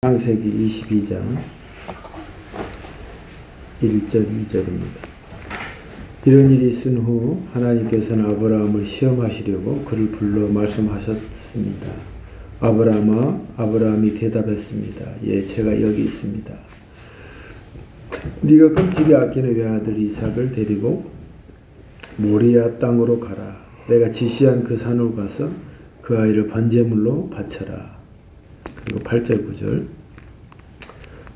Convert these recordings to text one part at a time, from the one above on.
창세기 22장 1절 2절입니다. 이런 일이 있은 후 하나님께서는 아브라함을 시험하시려고 그를 불러 말씀하셨습니다. 아브라함아, 아브라함이 대답했습니다. 예, 제가 여기 있습니다. 네가 끔찍이 아끼는 외아들 이삭을 데리고 모리아 땅으로 가라. 내가 지시한 그 산으로 가서 그 아이를 번제물로 바쳐라. 그리고 8절 9절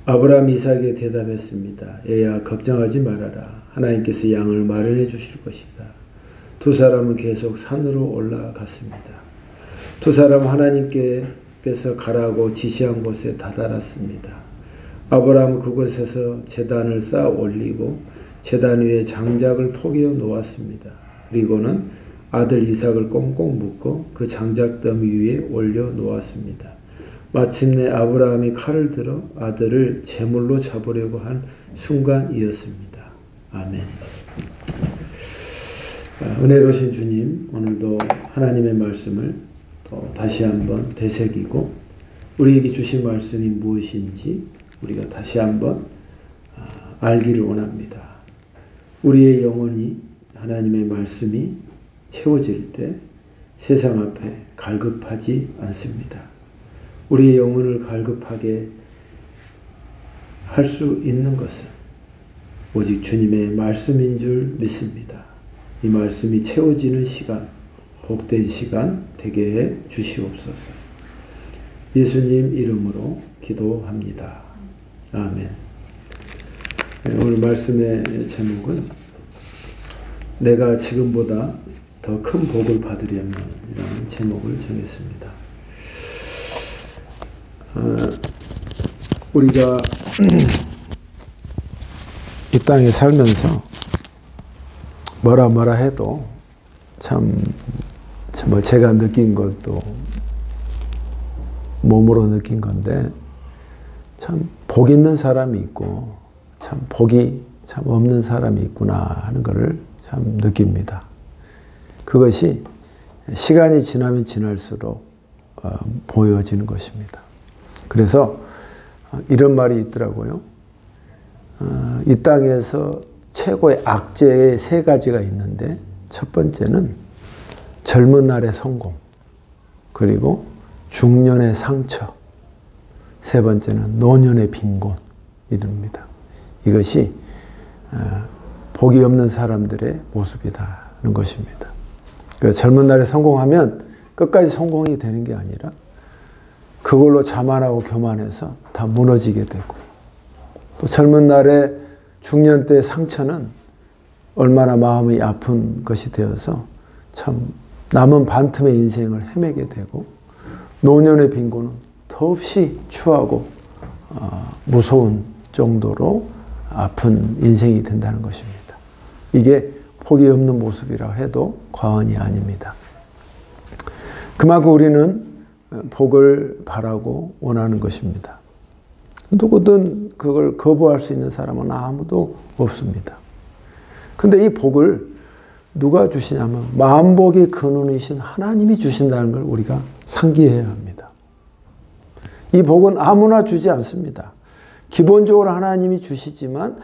아브라함이 이삭에게 대답했습니다. 얘야, 걱정하지 말아라. 하나님께서 양을 마련해 주실 것이다. 두 사람은 계속 산으로 올라갔습니다. 두 사람은 하나님께서 가라고 지시한 곳에 다다랐습니다. 아브라함은 그곳에서 제단을 쌓아 올리고 제단 위에 장작을 포개어 놓았습니다. 그리고는 아들 이삭을 꽁꽁 묶고 그 장작더미 위에 올려 놓았습니다. 마침내 아브라함이 칼을 들어 아들을 제물로 잡으려고 한 순간이었습니다. 아멘. 은혜로우신 주님, 오늘도 하나님의 말씀을 또 다시 한번 되새기고 우리에게 주신 말씀이 무엇인지 우리가 다시 한번 알기를 원합니다. 우리의 영혼이 하나님의 말씀이 채워질 때 세상 앞에 갈급하지 않습니다. 우리의 영혼을 갈급하게 할 수 있는 것은 오직 주님의 말씀인 줄 믿습니다. 이 말씀이 채워지는 시간, 복된 시간 되게 해 주시옵소서. 예수님 이름으로 기도합니다. 아멘. 오늘 말씀의 제목은 내가 지금보다 더 큰 복을 받으려면 이라는 제목을 정했습니다. 우리가 이 땅에 살면서 뭐라 해도 참 제가 느낀 것도 몸으로 느낀 건데 참 복 있는 사람이 있고 참 복이 참 없는 사람이 있구나 하는 것을 참 느낍니다. 그것이 시간이 지나면 지날수록 보여지는 것입니다. 그래서 이런 말이 있더라고요. 이 땅에서 최고의 악재의 세 가지가 있는데 첫 번째는 젊은 날의 성공, 그리고 중년의 상처, 세 번째는 노년의 빈곤 이릅니다. 이것이 복이 없는 사람들의 모습이라는 것입니다. 그래서 젊은 날에 성공하면 끝까지 성공이 되는 게 아니라 그걸로 자만하고 교만해서 다 무너지게 되고, 또 젊은 날에 중년 때의 상처는 얼마나 마음이 아픈 것이 되어서 참 남은 반틈의 인생을 헤매게 되고, 노년의 빈곤은 더없이 추하고 무서운 정도로 아픈 인생이 된다는 것입니다. 이게 복이 없는 모습이라 해도 과언이 아닙니다. 그만큼 우리는 복을 바라고 원하는 것입니다. 누구든 그걸 거부할 수 있는 사람은 아무도 없습니다. 근데 이 복을 누가 주시냐면 만복의 근원이신 하나님이 주신다는 걸 우리가 상기해야 합니다. 이 복은 아무나 주지 않습니다. 기본적으로 하나님이 주시지만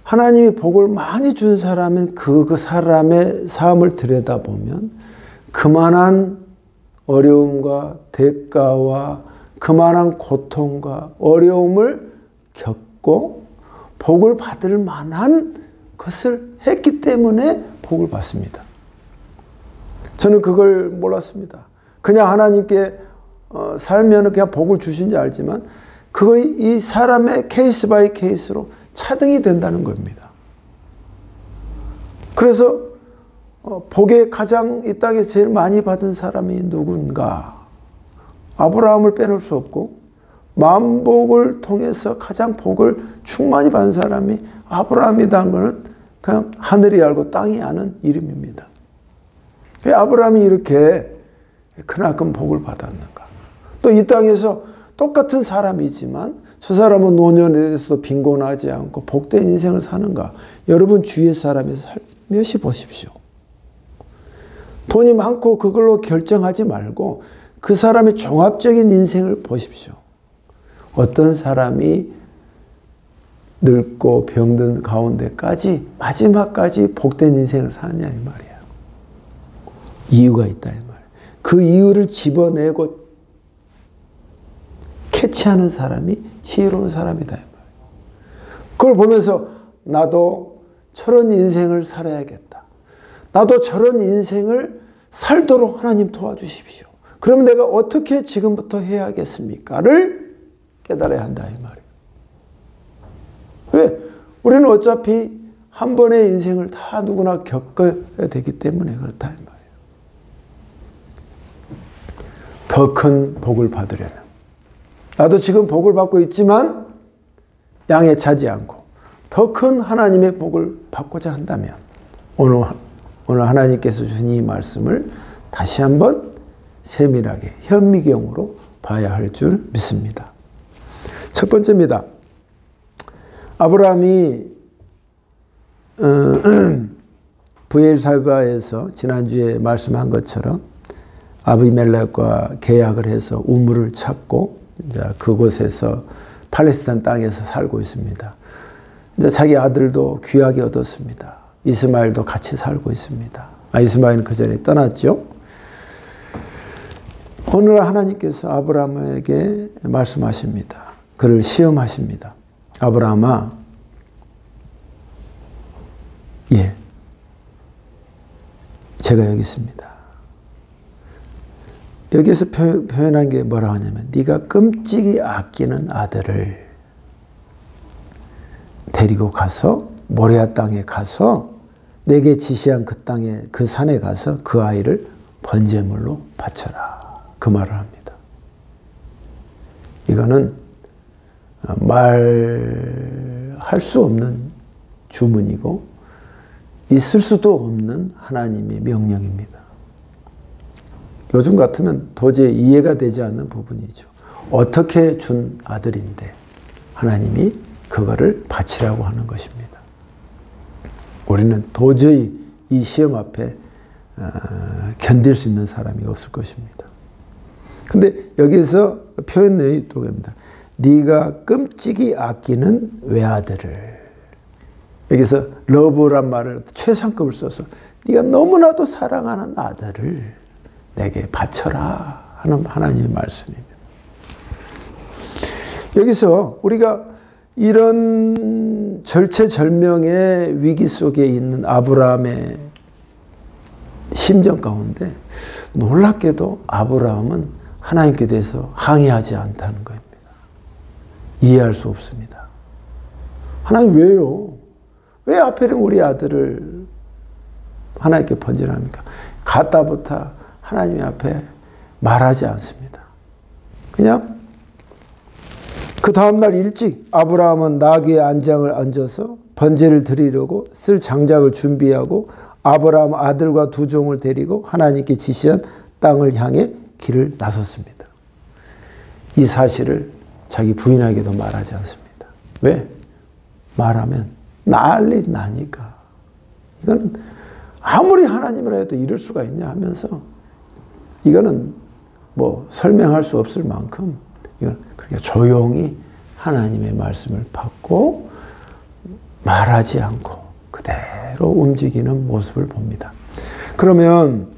하나님이 복을 많이 준 사람은 그 사람의 삶을 들여다보면 그만한 어려움과 대가와 그만한 고통과 어려움을 겪고 복을 받을 만한 것을 했기 때문에 복을 받습니다. 저는 그걸 몰랐습니다. 그냥 하나님께 살면 그냥 복을 주신 줄 알지만 그거 이 사람의 케이스 바이 케이스로 차등이 된다는 겁니다. 그래서 복에 가장 이 땅에서 제일 많이 받은 사람이 누군가? 아브라함을 빼놓을 수 없고 만복을 통해서 가장 복을 충만히 받은 사람이 아브라함이라는 것은 그냥 하늘이 알고 땅이 아는 이름입니다. 왜 아브라함이 이렇게 크나큰 복을 받았는가? 또 이 땅에서 똑같은 사람이지만 저 사람은 노년에 대해서도 빈곤하지 않고 복된 인생을 사는가? 여러분 주위의 사람의 살며시 보십시오. 돈이 많고 그걸로 결정하지 말고 그 사람의 종합적인 인생을 보십시오. 어떤 사람이 늙고 병든 가운데까지 마지막까지 복된 인생을 사냐 이 말이야. 이유가 있다 이 말이야. 그 이유를 집어내고 캐치하는 사람이 지혜로운 사람이다 이 말이야. 그걸 보면서 나도 저런 인생을 살아야겠다. 나도 저런 인생을 살도록 하나님 도와주십시오. 그럼 내가 어떻게 지금부터 해야겠습니까?를 깨달아야 한다 이 말이에요. 왜? 우리는 어차피 한 번의 인생을 다 누구나 겪어야 되기 때문에 그렇다 이 말이에요. 더 큰 복을 받으려면 나도 지금 복을 받고 있지만 양에 차지 않고 더 큰 하나님의 복을 받고자 한다면 오늘 하나님께서 주신 이 말씀을 다시 한번 세밀하게 현미경으로 봐야 할 줄 믿습니다. 첫 번째입니다. 아브라함이 브엘사바에서 지난주에 말씀한 것처럼 아비멜렉과 계약을 해서 우물을 찾고 이제 그곳에서 팔레스타인 땅에서 살고 있습니다. 이제 자기 아들도 귀하게 얻었습니다. 이스마엘도 같이 살고 있습니다. 이스마엘은 그 전에 떠났죠. 오늘 하나님께서 아브라함에게 말씀하십니다. 그를 시험하십니다. 아브라함아, 예, 제가 여기 있습니다. 여기서 표현한 게 뭐라고 하냐면 네가 끔찍이 아끼는 아들을 데리고 가서 모리아 땅에 가서 내게 지시한 그 땅에 그 산에 가서 그 아이를 번제물로 바쳐라. 그 말을 합니다. 이거는 말할 수 없는 주문이고 있을 수도 없는 하나님의 명령입니다. 요즘 같으면 도저히 이해가 되지 않는 부분이죠. 어떻게 준 아들인데 하나님이 그거를 바치라고 하는 것입니다. 우리는 도저히 이 시험 앞에 견딜 수 있는 사람이 없을 것입니다. 근데 여기서 표현 내용이 또 그럽니다. 네가 끔찍이 아끼는 외아들을, 여기서 러브란 말을 최상급을 써서 네가 너무나도 사랑하는 아들을 내게 바쳐라 하는 하나님의 말씀입니다. 여기서 우리가 이런 절체절명의 위기 속에 있는 아브라함의 심정 가운데 놀랍게도 아브라함은 하나님께 대해서 항의하지 않다는 것입니다. 이해할 수 없습니다. 하나님 왜요? 왜 하필 우리 아들을 하나님께 번제합니까? 갖다부터 하나님 앞에 말하지 않습니다. 그냥 그 다음날 일찍 아브라함은 나귀의 안장을 얹어서 번제를 드리려고 쓸 장작을 준비하고 아브라함 아들과 두 종을 데리고 하나님께 지시한 땅을 향해 길을 나섰습니다. 이 사실을 자기 부인에게도 말하지 않습니다. 왜? 말하면 난리 나니까. 이거는 아무리 하나님을 해도 이럴 수가 있냐 하면서 이거는 뭐 설명할 수 없을 만큼 이건 그러니까 조용히 하나님의 말씀을 받고 말하지 않고 그대로 움직이는 모습을 봅니다. 그러면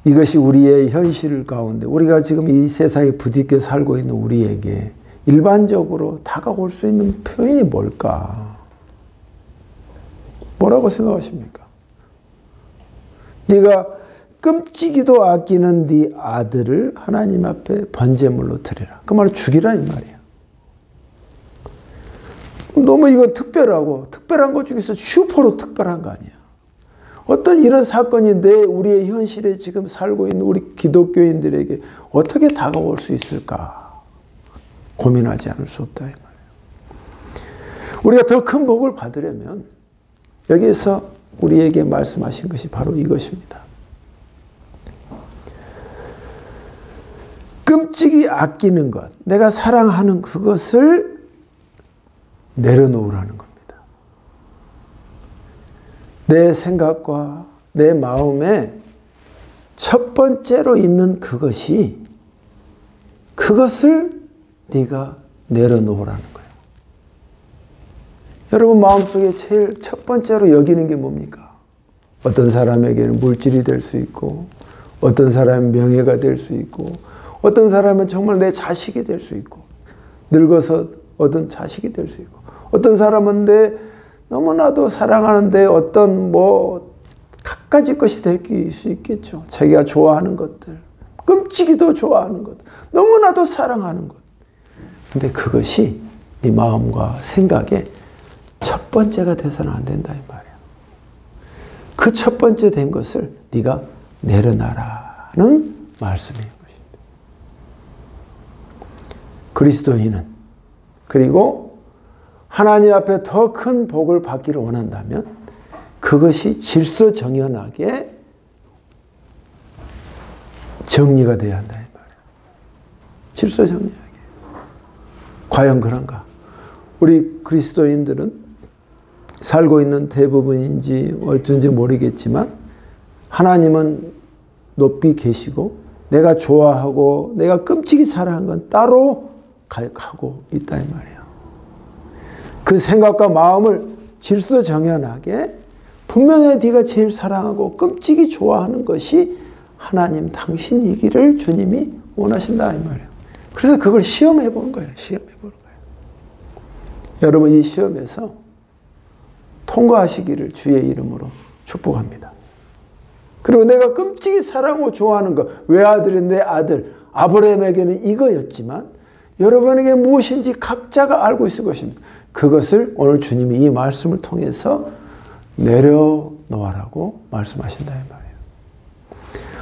이것이 우리의 현실 가운데 우리가 지금 이 세상에 부딪혀 살고 있는 우리에게 일반적으로 다가올 수 있는 표현이 뭘까? 뭐라고 생각하십니까? 네가 끔찍이도 아끼는 네 아들을 하나님 앞에 번제물로 드리라. 그 말은 죽이라 이 말이야. 너무 이건 특별하고 특별한 것 중에서 슈퍼로 특별한 거 아니야. 어떤 이런 사건이 우리의 현실에 지금 살고 있는 우리 기독교인들에게 어떻게 다가올 수 있을까? 고민하지 않을 수 없다 이 말이에요. 우리가 더 큰 복을 받으려면 여기에서 우리에게 말씀하신 것이 바로 이것입니다. 끔찍이 아끼는 것, 내가 사랑하는 그것을 내려놓으라는 겁니다. 내 생각과 내 마음에 첫 번째로 있는 그것을 네가 내려놓으라는 거예요. 여러분 마음속에 제일 첫 번째로 여기는 게 뭡니까? 어떤 사람에게는 물질이 될 수 있고, 어떤 사람은 명예가 될 수 있고, 어떤 사람은 정말 내 자식이 될 수 있고, 늙어서 얻은 자식이 될 수 있고, 어떤 사람은 내 너무나도 사랑하는데 어떤 갖가지 것이 될 수 있겠죠. 자기가 좋아하는 것들, 끔찍이도 좋아하는 것, 너무나도 사랑하는 것. 근데 그것이 네 마음과 생각에 첫 번째가 돼서는 안 된다 이 말이야. 그 첫 번째 된 것을 네가 내려놔라는 말씀인 것입니다. 그리스도인은 그리고 하나님 앞에 더 큰 복을 받기를 원한다면 그것이 질서정연하게 정리가 돼야 한다 이 말이에요. 질서정연하게. 과연 그런가? 우리 그리스도인들은 살고 있는 대부분인지 어쩐지 모르겠지만 하나님은 높이 계시고 내가 좋아하고 내가 끔찍이 사랑한 건 따로 가고 있다 이 말이에요. 그 생각과 마음을 질서정연하게 분명히 네가 제일 사랑하고 끔찍이 좋아하는 것이 하나님 당신이기를 주님이 원하신다 이 말이에요. 그래서 그걸 시험해 보는 거예요. 시험해 보는 거예요. 여러분 이 시험에서 통과하시기를 주의 이름으로 축복합니다. 그리고 내가 끔찍이 사랑하고 좋아하는 것, 외아들인 내 아들 아브라함에게는 이거였지만 여러분에게 무엇인지 각자가 알고 있을 것입니다. 그것을 오늘 주님이 이 말씀을 통해서 내려놓으라고 말씀하신다 이 말이에요.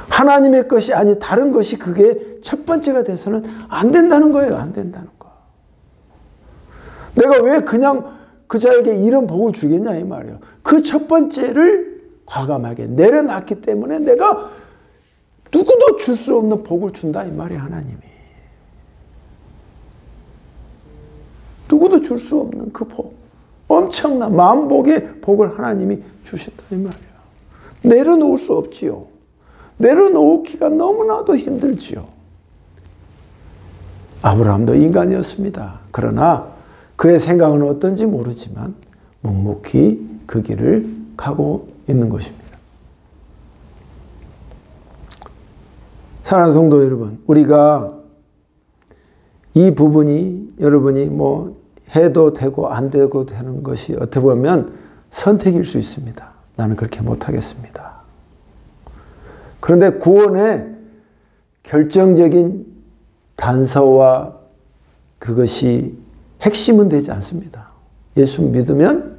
하나님의 것이 아니 다른 것이 그게 첫 번째가 돼서는 안 된다는 거예요. 안 된다는 거. 내가 왜 그냥 그 자에게 이런 복을 주겠냐 이 말이에요. 그 첫 번째를 과감하게 내려놨기 때문에 내가 누구도 줄 수 없는 복을 준다 이 말이에요. 하나님이. 누구도 줄 수 없는 그 복. 엄청난 만복의 복을 하나님이 주신다 이 말이에요. 내려놓을 수 없지요. 내려놓기가 너무나도 힘들지요. 아브라함도 인간이었습니다. 그러나 그의 생각은 어떤지 모르지만 묵묵히 그 길을 가고 있는 것입니다. 사랑하는 성도 여러분, 우리가 이 부분이 여러분이 해도 되고 안 되고 되는 것이 어떻게 보면 선택일 수 있습니다. 나는 그렇게 못하겠습니다. 그런데 구원의 결정적인 단서와 그것이 핵심은 되지 않습니다. 예수 믿으면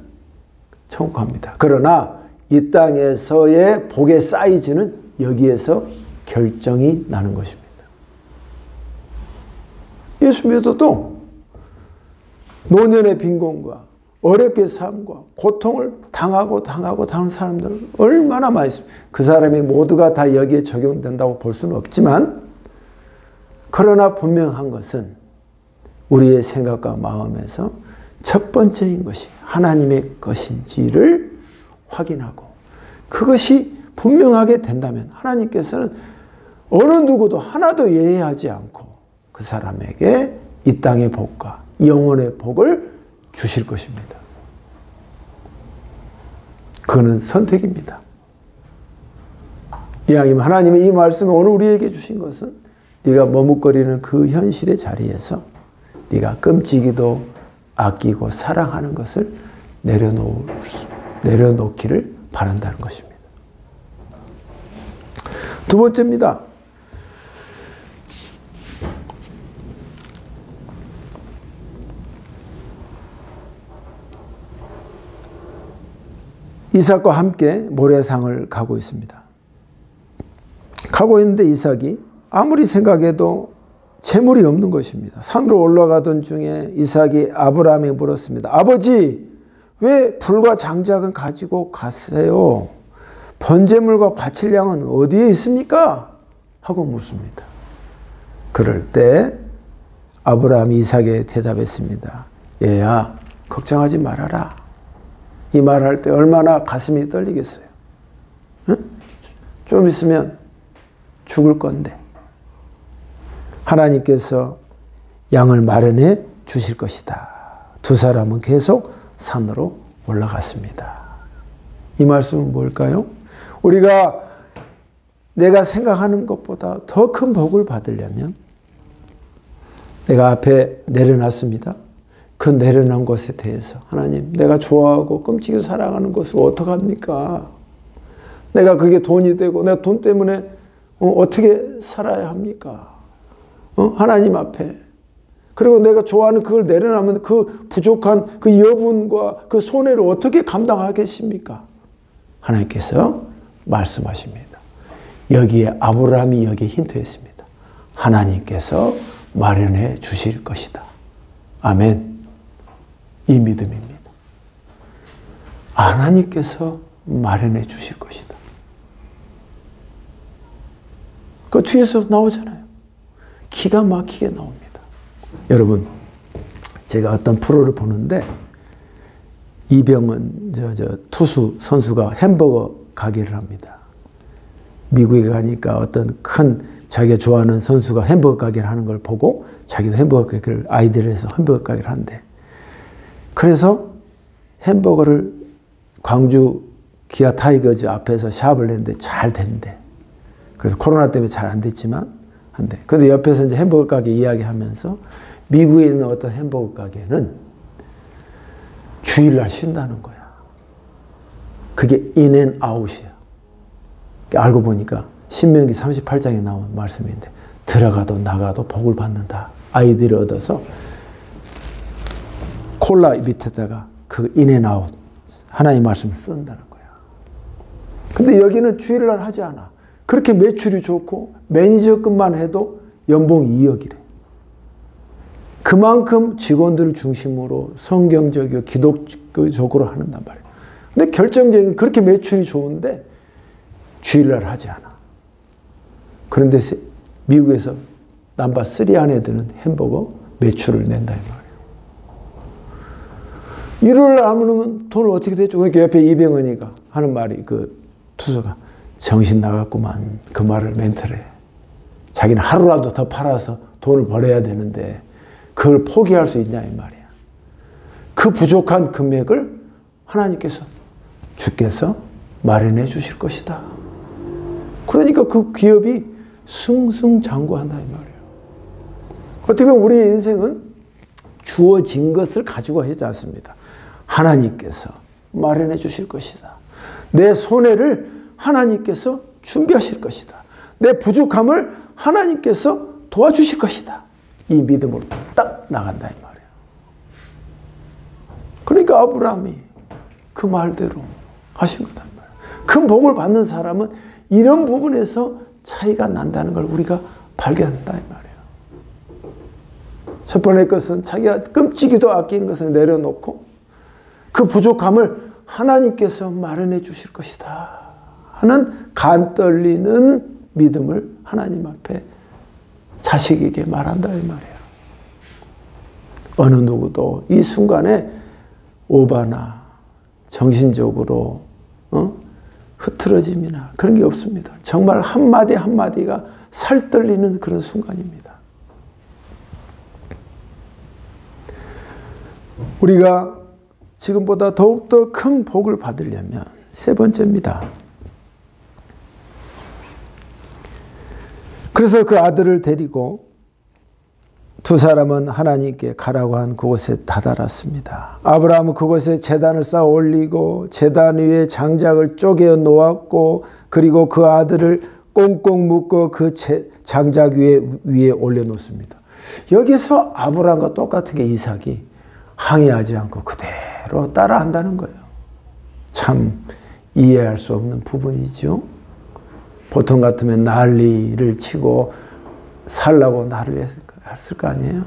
천국 갑니다. 그러나 이 땅에서의 복의 사이즈는 여기에서 결정이 나는 것입니다. 예수 믿어도 노년의 빈곤과 어렵게 삶과 고통을 당하는 사람들 얼마나 많이 있습니다. 그 사람이 모두가 다 여기에 적용된다고 볼 수는 없지만 그러나 분명한 것은 우리의 생각과 마음에서 첫 번째인 것이 하나님의 것인지를 확인하고 그것이 분명하게 된다면 하나님께서는 어느 누구도 하나도 예외하지 않고 그 사람에게 이 땅의 복과 영혼의 복을 주실 것입니다. 그거는 선택입니다. 이왕이면 하나님이 이 말씀을 오늘 우리에게 주신 것은 네가 머뭇거리는 그 현실의 자리에서 네가 끔찍이도 아끼고 사랑하는 것을 내려놓기를 바란다는 것입니다. 두 번째입니다. 이삭과 함께 모래상을 가고 있습니다. 가고 있는데 이삭이 아무리 생각해도 재물이 없는 것입니다. 산으로 올라가던 중에 이삭이 아브라함에 물었습니다. 아버지, 왜 불과 장작은 가지고 가세요? 번제물과 바칠 양은 어디에 있습니까? 하고 묻습니다. 그럴 때 아브라함이 이삭에게 대답했습니다. 얘야, 걱정하지 말아라. 이 말할 때 얼마나 가슴이 떨리겠어요. 응? 좀 있으면 죽을 건데 하나님께서 양을 마련해 주실 것이다. 두 사람은 계속 산으로 올라갔습니다. 이 말씀은 뭘까요? 우리가 내가 생각하는 것보다 더 큰 복을 받으려면 내가 앞에 내려놨습니다. 그 내려놓은 것에 대해서 하나님, 내가 좋아하고 끔찍이 사랑하는 것을 어떡합니까? 내가 그게 돈이 되고 내가 돈 때문에 어떻게 살아야 합니까? 하나님 앞에. 그리고 내가 좋아하는 그걸 내려놓으면 그 부족한 그 여분과 그 손해를 어떻게 감당하겠습니까? 하나님께서 말씀하십니다. 여기에 아브라함이 여기에 힌트했습니다. 하나님께서 마련해 주실 것이다. 아멘. 이 믿음입니다. 하나님께서 마련해 주실 것이다. 그 뒤에서 나오잖아요. 기가 막히게 나옵니다. 여러분, 제가 어떤 프로를 보는데 이병헌 투수 선수가 햄버거 가게를 합니다. 미국에 가니까 어떤 큰 자기가 좋아하는 선수가 햄버거 가게를 하는 걸 보고 자기도 햄버거 가게를 아이디어를 해서 햄버거 가게를 한대. 그래서 햄버거를 광주 기아 타이거즈 앞에서 샵을 냈는데 잘 된대. 그래서 코로나 때문에 잘 안 됐지만 한대. 근데 옆에서 이제 햄버거 가게 이야기하면서 미국에 있는 어떤 햄버거 가게는 주일날 쉰다는 거야. 그게 인앤아웃이야. 알고 보니까 신명기 38장에 나온 말씀인데 들어가도 나가도 복을 받는다. 아이디어를 얻어서 콜라 밑에다가 그 인앤아웃 하나님 말씀을 쓴다는 거야. 근데 여기는 주일날 하지 않아. 그렇게 매출이 좋고 매니저급만 해도 연봉 2억이래. 그만큼 직원들을 중심으로 성경적이고 기독적으로 하는단 말이에요. 근데 결정적인 그렇게 매출이 좋은데 주일날 하지 않아. 그런데 미국에서 넘버 3 안에 드는 햄버거 매출을 낸다 이 말이에요. 일요일날 하면 돈을 어떻게 대죠? 그러니까 옆에 이병헌이가 하는 말이 그 투수가 정신 나갔구만. 그 말을 멘트를 해. 자기는 하루라도 더 팔아서 돈을 벌어야 되는데 그걸 포기할 수 있냐 이 말이야. 그 부족한 금액을 하나님께서 주께서 마련해 주실 것이다. 그러니까 그 기업이 승승장구한다 이 말이에요. 어떻게 보면 우리의 인생은 주어진 것을 가지고 하지 않습니다. 하나님께서 마련해 주실 것이다. 내 손해를 하나님께서 준비하실 것이다. 내 부족함을 하나님께서 도와주실 것이다. 이 믿음으로 딱 나간다 이 말이에요. 그러니까 아브라함이 그 말대로 하신 거다 이 말이에요. 큰 복을 받는 사람은 이런 부분에서 차이가 난다는 걸 우리가 발견한다 이 말이에요. 첫 번째 것은 자기가 끔찍이도 아끼는 것을 내려놓고 그 부족함을 하나님께서 마련해 주실 것이다 하는 간 떨리는 믿음을 하나님 앞에 자식에게 말한다 이 말이에요. 어느 누구도 이 순간에 오바나 정신적으로 흐트러짐이나 그런 게 없습니다. 정말 한마디 한마디가 살 떨리는 그런 순간입니다. 우리가 지금보다 더욱더 큰 복을 받으려면 세 번째입니다. 그래서 그 아들을 데리고 두 사람은 하나님께 가라고 한 그곳에 다다랐습니다. 아브라함은 그곳에 제단을 쌓아 올리고 제단 위에 장작을 쪼개 놓았고 그리고 그 아들을 꽁꽁 묶어 그 장작 위에 올려놓습니다. 여기서 아브라함과 똑같은 게 이삭이 항의하지 않고 그대로 따라한다는 거예요. 참 이해할 수 없는 부분이죠. 보통 같으면 난리를 치고 살라고 나를 했을 거 아니에요.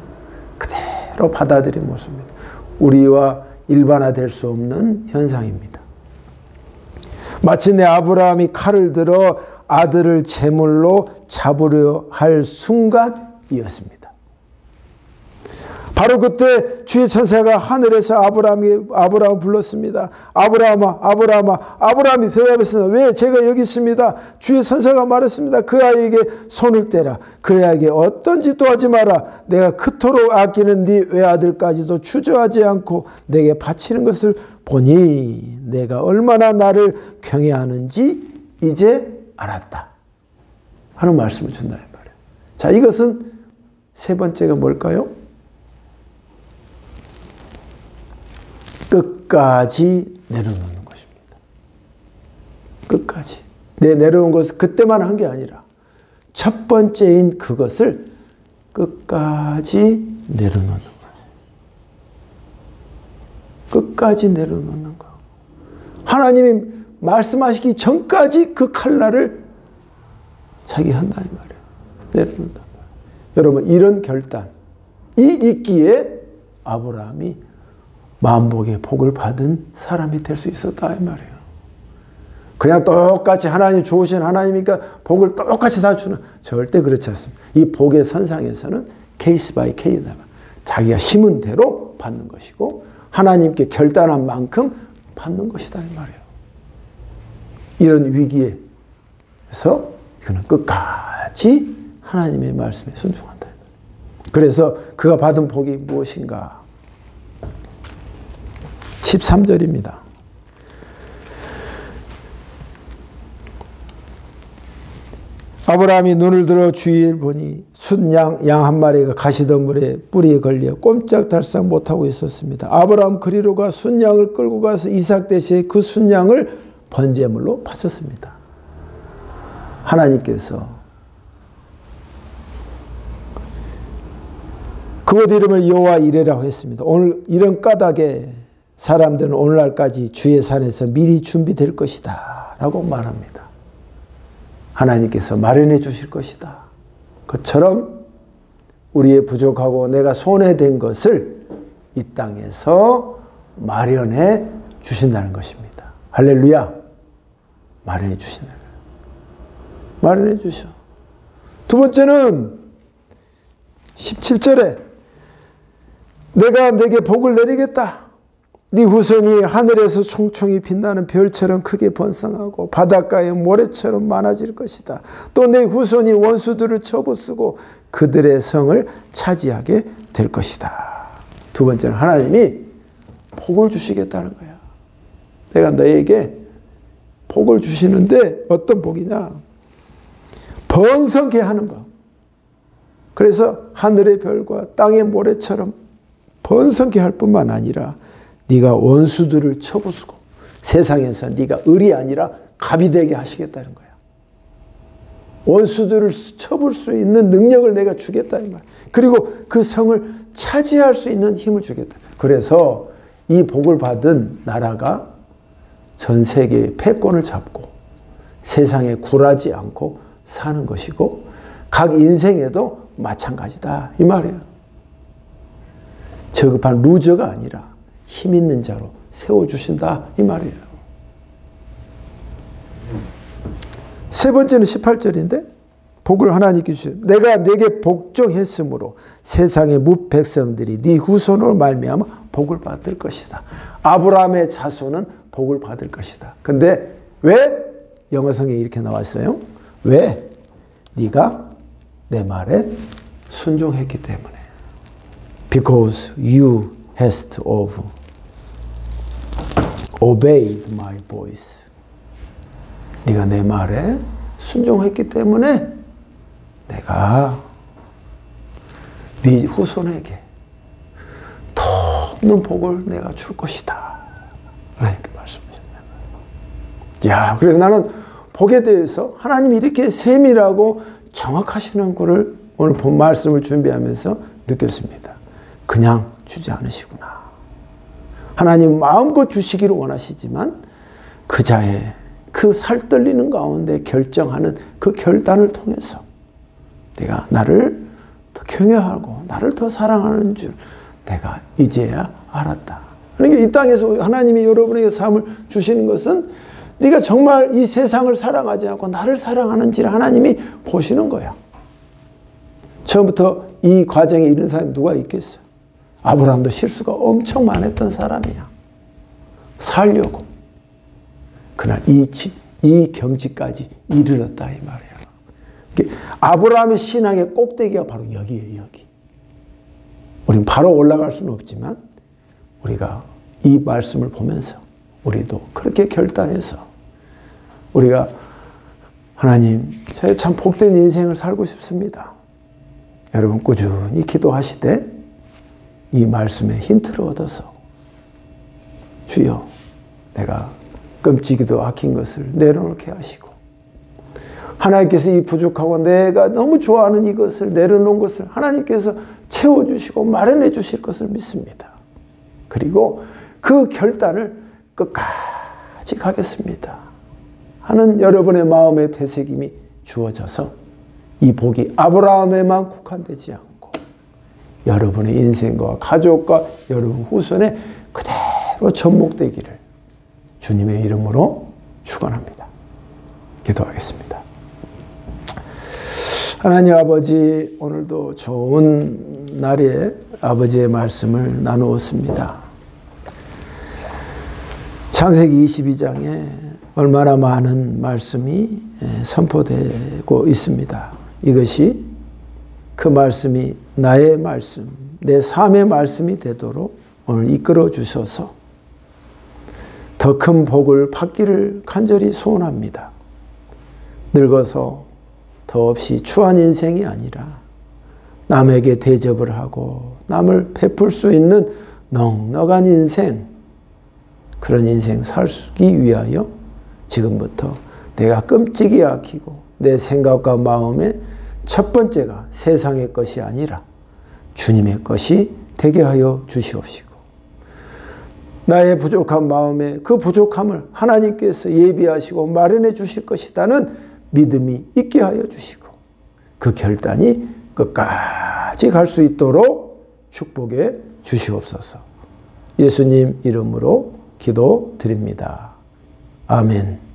그대로 받아들인 모습입니다. 우리와 일반화될 수 없는 현상입니다. 마침내 아브라함이 칼을 들어 아들을 제물로 잡으려 할 순간이었습니다. 바로 그때 주의 천사가 하늘에서 아브라함을 불렀습니다. 아브라함아, 아브라함아. 아브라함이 대답했습니다. 왜? 제가 여기 있습니다. 주의 천사가 말했습니다. 그 아이에게 손을 떼라. 그 아이에게 어떤 짓도 하지 마라. 내가 그토록 아끼는 네 외아들까지도 주저하지 않고 내게 바치는 것을 보니 내가 얼마나 나를 경외하는지 이제 알았다 하는 말씀을 준다 이 말이에요. 자, 이것은 세 번째가 뭘까요? 끝까지 내려놓는 것입니다. 끝까지. 내려놓은 것은 그때만 한 게 아니라 첫 번째인 그것을 끝까지 내려놓는 거예요. 끝까지 내려놓는 거. 하나님이 말씀하시기 전까지 그 칼날을 자기 한다 이 말이에요. 내려놓는다. 여러분, 이런 결단이 있기에 아브라함이 만복의 복을 받은 사람이 될 수 있었다 이 말이에요. 그냥 똑같이 하나님 좋으신 하나님이니까 복을 똑같이 다 주는, 절대 그렇지 않습니다. 이 복의 선상에서는 케이스 바이 케이스다. 자기가 심은 대로 받는 것이고 하나님께 결단한 만큼 받는 것이다 이 말이에요. 이런 위기에서 그는 끝까지 하나님의 말씀에 순종한다. 그래서 그가 받은 복이 무엇인가? 13절입니다. 아브라함이 눈을 들어 주위를 보니 순양 양 한 마리가 가시덤불에 뿌리에 걸려 꼼짝달싹 못하고 있었습니다. 아브라함 그리로 가 순양을 끌고 가서 이삭 대신에 그 순양을 번제물로 바쳤습니다. 하나님께서 그곳 이름을 여호와 이레라고 했습니다. 오늘 이런 까닭에 사람들은 오늘날까지 주의 산에서 미리 준비될 것이다 라고 말합니다. 하나님께서 마련해 주실 것이다. 그처럼 우리의 부족하고 내가 손해된 것을 이 땅에서 마련해 주신다는 것입니다. 할렐루야. 마련해 주신다. 마련해 주셔. 두 번째는 17절에 내가 내게 복을 내리겠다. 네 후손이 하늘에서 총총히 빛나는 별처럼 크게 번성하고 바닷가의 모래처럼 많아질 것이다. 또 내 후손이 원수들을 쳐부수고 그들의 성을 차지하게 될 것이다. 두 번째는 하나님이 복을 주시겠다는 거야. 내가 너에게 복을 주시는데 어떤 복이냐? 번성케 하는 법. 그래서 하늘의 별과 땅의 모래처럼 번성케 할 뿐만 아니라 네가 원수들을 쳐부수고 세상에서 네가 을이 아니라 갑이 되게 하시겠다는 거야. 원수들을 쳐볼 수 있는 능력을 내가 주겠다 이 말. 그리고 그 성을 차지할 수 있는 힘을 주겠다. 그래서 이 복을 받은 나라가 전 세계의 패권을 잡고 세상에 굴하지 않고 사는 것이고 각 인생에도 마찬가지다 이 말이에요. 저급한 루저가 아니라 힘 있는 자로 세워주신다 이 말이에요. 세 번째는 18절인데 복을 하나님께 주시오. 내가 내게 복종했으므로 세상의 무백성들이 네 후손으로 말미암아 복을 받을 것이다. 아브라함의 자손은 복을 받을 것이다. 근데 왜? 영어성에 이렇게 나와 있어요. 왜? 네가 내 말에 순종했기 때문에. Because you hast obeyed my voice. 네가 내 말에 순종했기 때문에 내가 네 후손에게 더 없는 복을 내가 줄 것이다. 이렇게 말씀하셨네요. 야, 그래서 나는 복에 대해서 하나님이 이렇게 세밀하고 정확하시는 것을 오늘 본 말씀을 준비하면서 느꼈습니다. 그냥 주지 않으시구나. 하나님 마음껏 주시기를 원하시지만 그 자의 그 살떨리는 가운데 결정하는 그 결단을 통해서 내가 나를 더 경외하고 나를 더 사랑하는 줄 내가 이제야 알았다. 그러니까 이 땅에서 하나님이 여러분에게 삶을 주시는 것은 네가 정말 이 세상을 사랑하지 않고 나를 사랑하는지를 하나님이 보시는 거야. 처음부터 이 과정에 이른 사람이 누가 있겠어? 아브라함도 실수가 엄청 많았던 사람이야. 살려고. 그러나 이 경지까지 이르렀다 이 말이야. 아브라함의 신앙의 꼭대기가 바로 여기예요. 여기. 우리는 바로 올라갈 수는 없지만 우리가 이 말씀을 보면서 우리도 그렇게 결단해서 우리가 하나님, 제가 참 복된 인생을 살고 싶습니다. 여러분 꾸준히 기도하시되 이 말씀에 힌트를 얻어서 주여, 내가 끔찍이도 아낀 것을 내려놓게 하시고 하나님께서 이 부족하고 내가 너무 좋아하는 이것을 내려놓은 것을 하나님께서 채워주시고 마련해 주실 것을 믿습니다. 그리고 그 결단을 끝까지 가겠습니다 하는 여러분의 마음의 되새김이 주어져서 이 복이 아브라함에만 국한되지 않고 여러분의 인생과 가족과 여러분 후손에 그대로 접목되기를 주님의 이름으로 축원합니다. 기도하겠습니다. 하나님 아버지, 오늘도 좋은 날에 아버지의 말씀을 나누었습니다. 창세기 22장에 얼마나 많은 말씀이 선포되고 있습니다. 이것이 그 말씀이 나의 말씀, 내 삶의 말씀이 되도록 오늘 이끌어 주셔서 더 큰 복을 받기를 간절히 소원합니다. 늙어서 더없이 추한 인생이 아니라 남에게 대접을 하고 남을 베풀 수 있는 넉넉한 인생, 그런 인생 살기 위하여 지금부터 내가 끔찍이 아끼고 내 생각과 마음의 첫 번째가 세상의 것이 아니라 주님의 것이 되게 하여 주시옵시고 나의 부족한 마음에 그 부족함을 하나님께서 예비하시고 마련해 주실 것이라는 믿음이 있게 하여 주시고 그 결단이 끝까지 갈 수 있도록 축복해 주시옵소서. 예수님 이름으로 기도드립니다. 아멘.